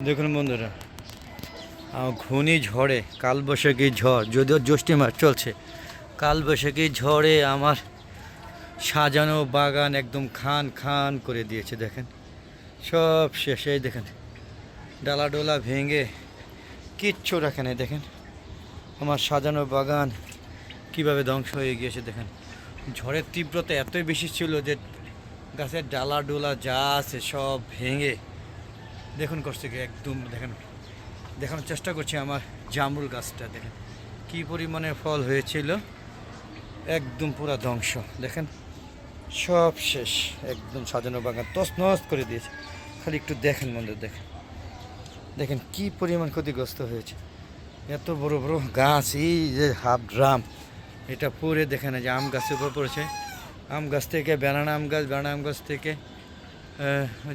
দেখুন বন্ধুরা, ঘূর্ণিঝড়ে কালবৈশাখী ঝড়, যদিও জ্যৈষ্ঠ মাস চলছে, কালবৈশাখী ঝড়ে আমার সাজানো বাগান একদম খান খান করে দিয়েছে। দেখেন সব শেষেই দেখেন ডালা ডোলা ভেঙে কিচ্ছু রাখে নাই। দেখেন আমার সাজানো বাগান কিভাবে ধ্বংস হয়ে গিয়েছে। দেখেন ঝড়ের তীব্রতা এতই বেশি ছিল যে গাছের ডালা ডোলা যা আছে সব ভেঙে দেখুন করছে কি একদম। দেখেন দেখানোর চেষ্টা করছি আমার জামরুল গাছটা, দেখেন কি পরিমাণে ফল হয়েছিল, একদম পুরো ধ্বংস। দেখেন সব শেষ, একদম সাজানো বাগান তছনছ করে দিয়েছে। খালি একটু দেখেন বন্ধু, দেখেন দেখেন কি পরিমাণ ক্ষতিগ্রস্ত হয়েছে। এত বড় বড় গাছ, এই যে হাফ ড্রাম এটা পরে দেখেন যে আম গাছের উপর পড়েছে। আম গাছ থেকে বেনানা আম গাছ, বেনানা আম গাছ থেকে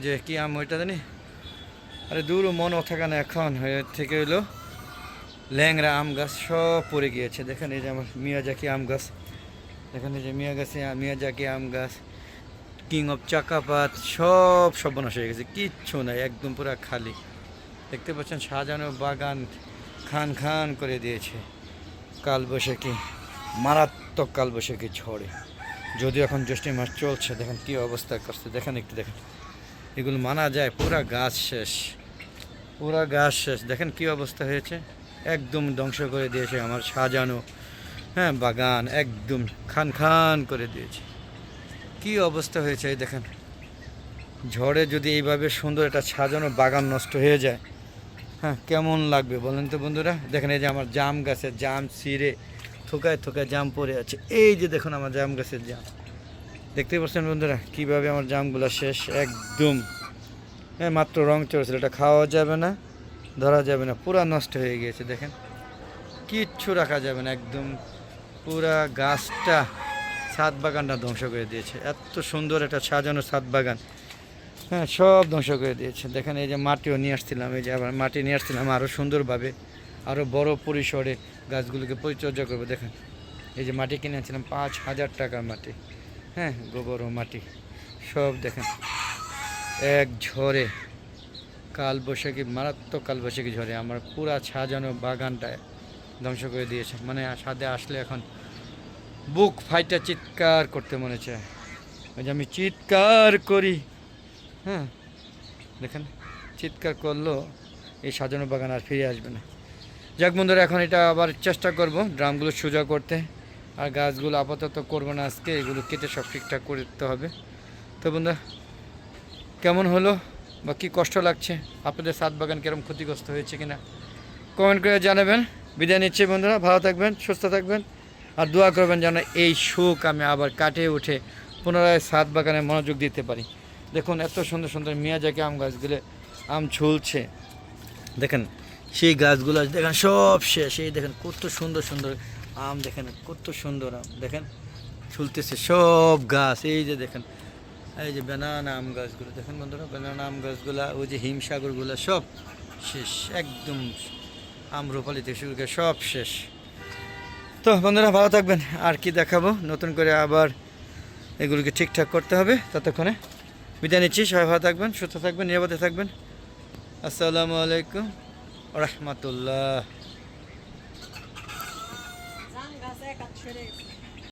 যে কি আম ওইটা জানি, আরে দূরও মনও থাকে না এখন, থেকে হইলো ল্যাংরা আম গাছ সব পড়ে গিয়েছে। দেখেন এই যে আমার মিয়াজাকি আম গাছ, দেখেন এই যে মিয়াজাকি আম গাছ, কিং অফ চাকাপাত সব সর্বনাশ হয়ে গেছে, কিচ্ছু নাই, একদম পুরো খালি। দেখতে পাচ্ছেন সাজানো বাগান খান খান করে দিয়েছে কালবৈশাখী, মারাত্মক কালবৈশাখী ঝড়ে। যদিও এখন জ্যৈষ্ঠ মাস চলছে, দেখেন কি অবস্থা করছে। দেখেন একটু দেখেন, এগুলো মানা যায়? পুরা গাছ শেষ, পুরা গাছ শেষ। দেখেন কি অবস্থা হয়েছে, একদম ধ্বংস করে দিয়েছে আমার সাজানো বাগান, একদম খান খান করে দিয়েছে। কি অবস্থা হয়েছে এই দেখেন, ঝড়ে যদি এইভাবে সুন্দর একটা সাজানো বাগান নষ্ট হয়ে যায়, কেমন লাগবে বলেন তো বন্ধুরা। দেখেন এই যে আমার জাম গাছের জাম ছিঁড়ে থোকায় থোকায় জাম পড়ে আছে। এই যে দেখুন আমার জাম গাছের জাম, দেখতে পাচ্ছেন বন্ধুরা কিভাবে আমার জামগুলো শেষ একদম। মাত্র রং চড়েছিল, এটা খাওয়া যাবে না, ধরা যাবে না, পুরা নষ্ট হয়ে গিয়েছে। দেখেন কিচ্ছু রাখা যাবে না, একদম পুরা গাছটা, ছাদ বাগানটা ধ্বংস করে দিয়েছে। এত সুন্দর একটা সাজানো ছাদ বাগান, সব ধ্বংস করে দিয়েছে। দেখেন এই যে মাটিও নিয়ে আসছিলাম, এই যে আবার মাটি নিয়ে আসছিলাম আরও সুন্দরভাবে, আরও বড় পরিসরে গাছগুলোকে পরিচর্যা করবো। দেখেন এই যে মাটি কিনে আনছিলাম 5,000 টাকার মাটি, গোবর ও মাটি সব দেখেন এক ঝড়ে, কালবৈশাখী, মারাত্মক কালবৈশাখী ঝড়ে আমার পুরা সাজানো বাগানটা ধ্বংস করে দিয়েছে। মানে ছাদে আসলে এখন বুক ফাইটা চিৎকার করতে মনে চায়, ওই যে আমি চিৎকার করি। দেখেন চিৎকার করলেও এই সাজানো বাগান আর ফিরে আসবে না। যাক বন্ধুরা, এখন এটা আবার চেষ্টা করব ড্রামগুলো সোজা করতে, আর গাছগুলো আপাতত করবো না আজকে, এগুলো কেটে সব ঠিকঠাক করতে হবে। তো বন্ধুরা কেমন হলো বা কী কষ্ট লাগছে, আপনাদের ছাদ বাগান কীরকম ক্ষতিগ্রস্ত হয়েছে কিনা কমেন্ট করে জানাবেন। বিদায় নিচ্ছি বন্ধুরা, ভালো থাকবেন, সুস্থ থাকবেন, আর দোয়া করবেন যেন এই সুখ আমি আবার কাটিয়ে উঠে পুনরায় ছাদ বাগানে মনোযোগ দিতে পারি। দেখুন এত সুন্দর সুন্দর মিয়াজাকি আম গাছগুলো আম ঝুলছে, দেখেন সেই গাছগুলো দেখেন সব শেষ। এই দেখেন কত সুন্দর সুন্দর আম, দেখেন কত সুন্দর আম, দেখেন ঝুলতেছে সব গাছ। এই যে দেখেন এই যে বেনানা আম গাছগুলো, দেখেন বন্ধুরা বেনানা আম গাছগুলা, ওই যে হিমসাগরগুলো সব শেষ, একদম আমরুপালি থেকে শুরু করে সব শেষ। তো বন্ধুরা ভালো থাকবেন, আর কি দেখাবো, নতুন করে আবার এগুলোকে ঠিকঠাক করতে হবে। ততক্ষণে বিদায় নিচ্ছি, সবাই ভালো থাকবেন, সুস্থ থাকবেন, নিরাপদে থাকবেন। আসসালামু আলাইকুম রহমতুল্লাহ।